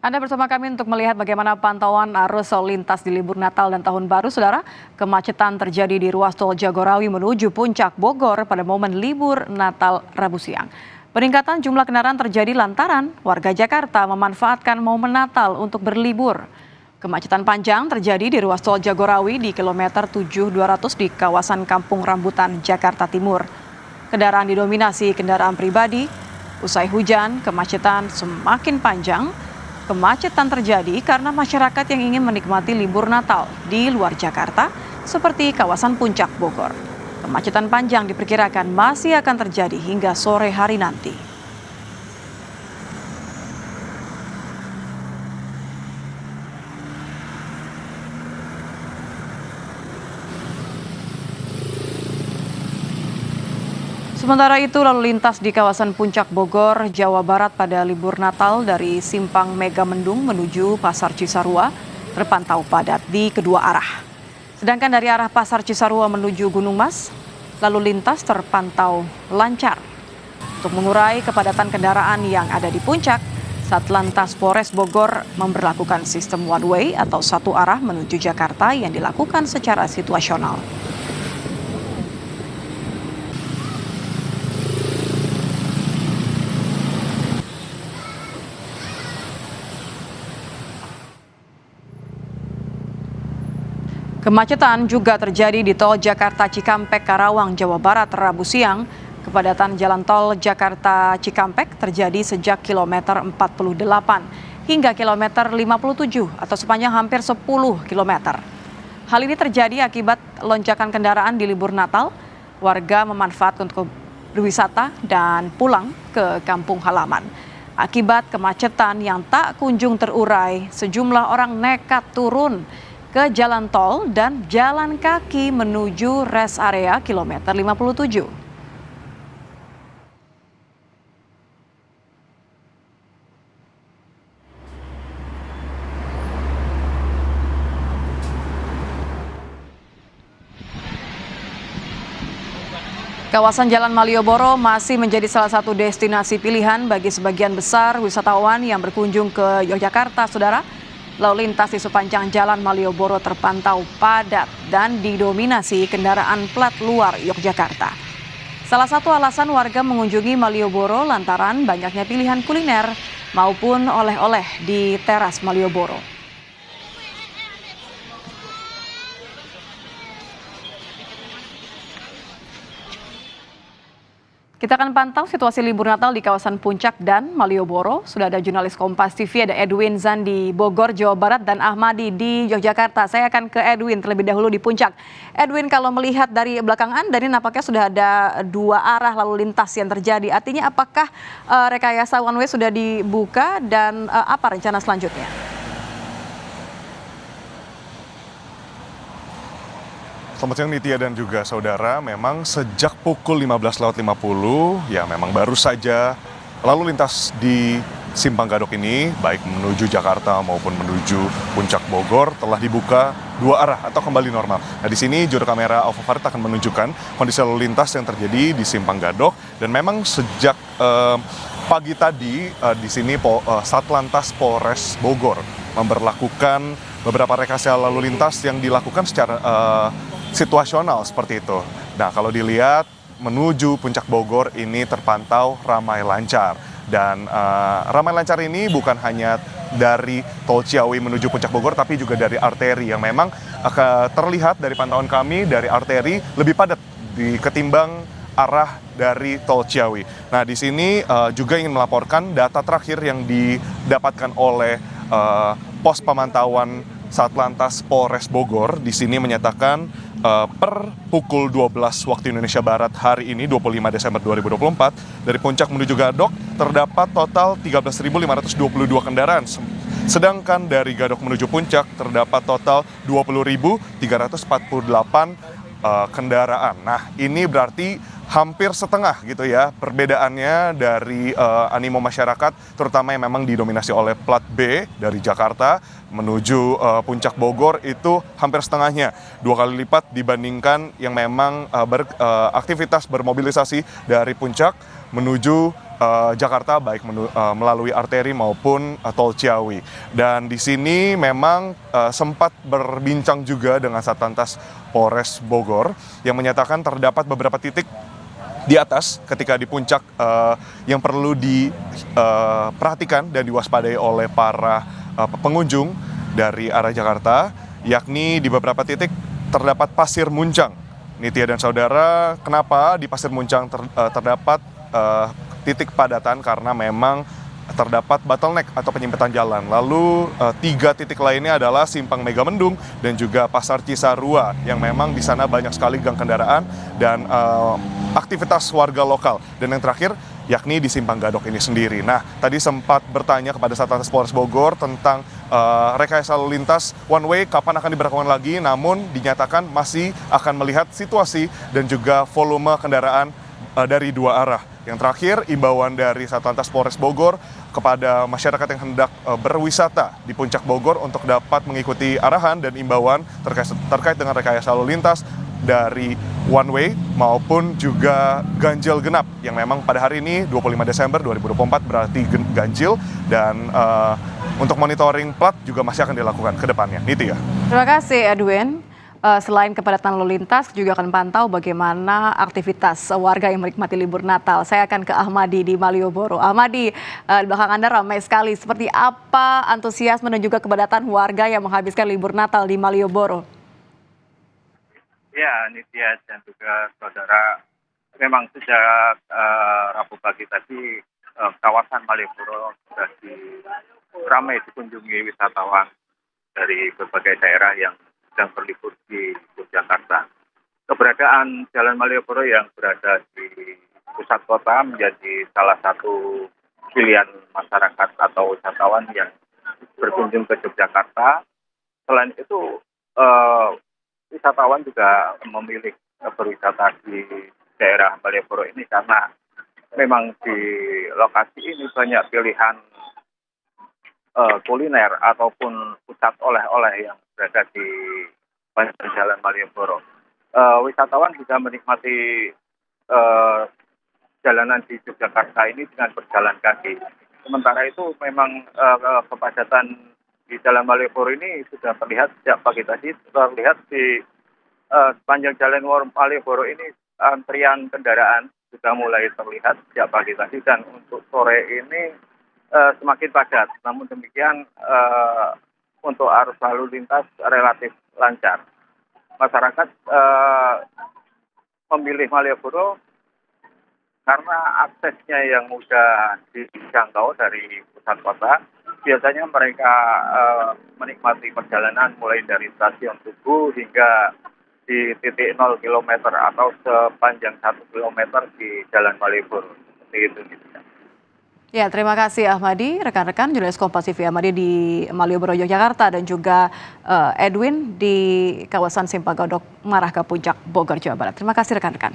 Anda bersama kami untuk melihat bagaimana pantauan arus lalu lintas di libur Natal dan Tahun Baru, Saudara. Kemacetan terjadi di ruas tol Jagorawi menuju Puncak Bogor pada momen libur Natal Rabu siang. Peningkatan jumlah kendaraan terjadi lantaran warga Jakarta memanfaatkan momen Natal untuk berlibur. Kemacetan panjang terjadi di ruas tol Jagorawi di kilometer 7200 di kawasan Kampung Rambutan, Jakarta Timur. Kendaraan didominasi kendaraan pribadi. Usai hujan, kemacetan semakin panjang. Kemacetan terjadi karena masyarakat yang ingin menikmati libur Natal di luar Jakarta, seperti kawasan Puncak Bogor. Kemacetan panjang diperkirakan masih akan terjadi hingga sore hari nanti. Sementara itu, lalu lintas di kawasan Puncak Bogor, Jawa Barat pada libur Natal dari Simpang Megamendung menuju Pasar Cisarua terpantau padat di kedua arah. Sedangkan dari arah Pasar Cisarua menuju Gunung Mas, lalu lintas terpantau lancar. Untuk mengurai kepadatan kendaraan yang ada di puncak, Satlantas Polres Bogor memberlakukan sistem one way atau satu arah menuju Jakarta yang dilakukan secara situasional. Kemacetan juga terjadi di tol Jakarta Cikampek Karawang, Jawa Barat Rabu siang. Kepadatan jalan tol Jakarta Cikampek terjadi sejak kilometer 48 hingga kilometer 57 atau sepanjang hampir 10 kilometer. Hal ini terjadi akibat lonjakan kendaraan di libur Natal. Warga memanfaatkan untuk berwisata dan pulang ke kampung halaman. Akibat kemacetan yang tak kunjung terurai, sejumlah orang nekat turun ke jalan tol dan jalan kaki menuju rest area kilometer 57. Kawasan Jalan Malioboro masih menjadi salah satu destinasi pilihan bagi sebagian besar wisatawan yang berkunjung ke Yogyakarta, Saudara. Lalu lintas di sepanjang Jalan Malioboro terpantau padat dan didominasi kendaraan plat luar Yogyakarta. Salah satu alasan warga mengunjungi Malioboro lantaran banyaknya pilihan kuliner maupun oleh-oleh di teras Malioboro. Kita akan pantau situasi libur Natal di kawasan Puncak dan Malioboro. Sudah ada jurnalis Kompas TV, ada Edwin Zan di Bogor, Jawa Barat, dan Ahmadi di Yogyakarta. Saya akan ke Edwin terlebih dahulu di Puncak. Edwin, kalau melihat dari belakang Anda, ini nampaknya sudah ada dua arah lalu lintas yang terjadi. Artinya apakah rekayasa one way sudah dibuka dan apa rencana selanjutnya? Selamat siang Nitya dan juga saudara, memang sejak pukul 15.50 ya memang baru saja lalu lintas di Simpang Gadok ini baik menuju Jakarta maupun menuju Puncak Bogor telah dibuka dua arah atau kembali normal. Nah di sini juru kamera Alfa Farid akan menunjukkan kondisi lalu lintas yang terjadi di Simpang Gadok dan memang sejak pagi tadi di sini Satlantas Polres Bogor memberlakukan beberapa rekayasa lalu lintas yang dilakukan secara situasional seperti itu. Nah, kalau dilihat menuju Puncak Bogor ini terpantau ramai lancar. Dan ramai lancar ini bukan hanya dari Tol Ciawi menuju Puncak Bogor, tapi juga dari arteri yang memang terlihat dari pantauan kami dari arteri lebih padat ketimbang arah dari Tol Ciawi. Nah, di sini juga ingin melaporkan data terakhir yang didapatkan oleh pos pemantauan Satlantas Polres Bogor di sini menyatakan per pukul 12 waktu Indonesia Barat hari ini 25 Desember 2024 dari Puncak menuju Gadok terdapat total 13.522 kendaraan. Sedangkan dari Gadok menuju Puncak terdapat total 20.348 kendaraan. Nah, ini berarti hampir setengah gitu ya perbedaannya dari animo masyarakat terutama yang memang didominasi oleh plat B dari Jakarta menuju Puncak Bogor itu hampir setengahnya, 2 kali lipat dibandingkan yang memang beraktivitas bermobilisasi dari Puncak menuju Jakarta, baik melalui arteri maupun tol Ciawi. Dan di sini memang sempat berbincang juga dengan Satlantas Polres Bogor yang menyatakan terdapat beberapa titik di atas ketika di puncak yang perlu diperhatikan dan diwaspadai oleh para pengunjung dari arah Jakarta, yakni di beberapa titik terdapat pasir muncang. Nitya dan saudara, kenapa di pasir muncang terdapat titik padatan? Karena memang terdapat bottleneck atau penyempitan jalan. Lalu 3 titik lainnya adalah Simpang Megamendung dan juga Pasar Cisarua yang memang di sana banyak sekali gang kendaraan dan aktivitas warga lokal. Dan yang terakhir yakni di Simpang Gadok ini sendiri. Nah, tadi sempat bertanya kepada Satlantas Polres Bogor tentang rekayasa lalu lintas one way kapan akan diberlakukan lagi, namun dinyatakan masih akan melihat situasi dan juga volume kendaraan dari 2 arah. Yang terakhir, imbauan dari Satlantas Polres Bogor kepada masyarakat yang hendak berwisata di Puncak Bogor untuk dapat mengikuti arahan dan imbauan terkait dengan rekayasa lalu lintas dari one way maupun juga ganjil genap yang memang pada hari ini 25 Desember 2024 berarti ganjil, dan untuk monitoring plat juga masih akan dilakukan ke depannya. Nitya. Terima kasih Edwin. Selain kepadatan lalu lintas, juga akan pantau bagaimana aktivitas warga yang menikmati libur Natal. Saya akan ke Ahmadi di Malioboro. Ahmadi, di belakang Anda ramai sekali. Seperti apa antusiasme dan juga kepadatan warga yang menghabiskan libur Natal di Malioboro? Ya, Nitya dan juga saudara, memang sejak Rabu pagi tadi kawasan Malioboro sudah ramai dikunjungi wisatawan dari berbagai daerah yang sedang berlibur di Yogyakarta. Keberadaan Jalan Malioboro yang berada di pusat kota menjadi salah satu pilihan masyarakat atau wisatawan yang berkunjung ke Yogyakarta. Selain itu, wisatawan juga memilih berwisata di daerah Malioboro ini karena memang di lokasi ini banyak pilihan kuliner ataupun pusat oleh-oleh yang berada di sepanjang Jalan Malioboro. Wisatawan bisa menikmati jalanan di Yogyakarta ini dengan berjalan kaki. Sementara itu memang kepadatan di Jalan Malioboro ini sudah terlihat sejak pagi tadi, terlihat di sepanjang Jalan Malioboro ini antrian kendaraan sudah mulai terlihat sejak pagi tadi, dan untuk sore ini semakin padat. Namun demikian untuk arus lalu lintas relatif lancar. Masyarakat memilih Malioboro karena aksesnya yang mudah dijangkau dari pusat kota. Biasanya mereka menikmati perjalanan mulai dari stasiun Tugu hingga di titik 0 km atau sepanjang 1 km di Jalan Malioboro. Seperti itu. Ya, terima kasih Ahmadi, rekan-rekan jurnalis Kompas TV Ahmadi di Malioboro, Yogyakarta, dan juga Edwin di kawasan Simpang Gadok, mengarah ke Puncak Bogor, Jawa Barat. Terima kasih rekan-rekan.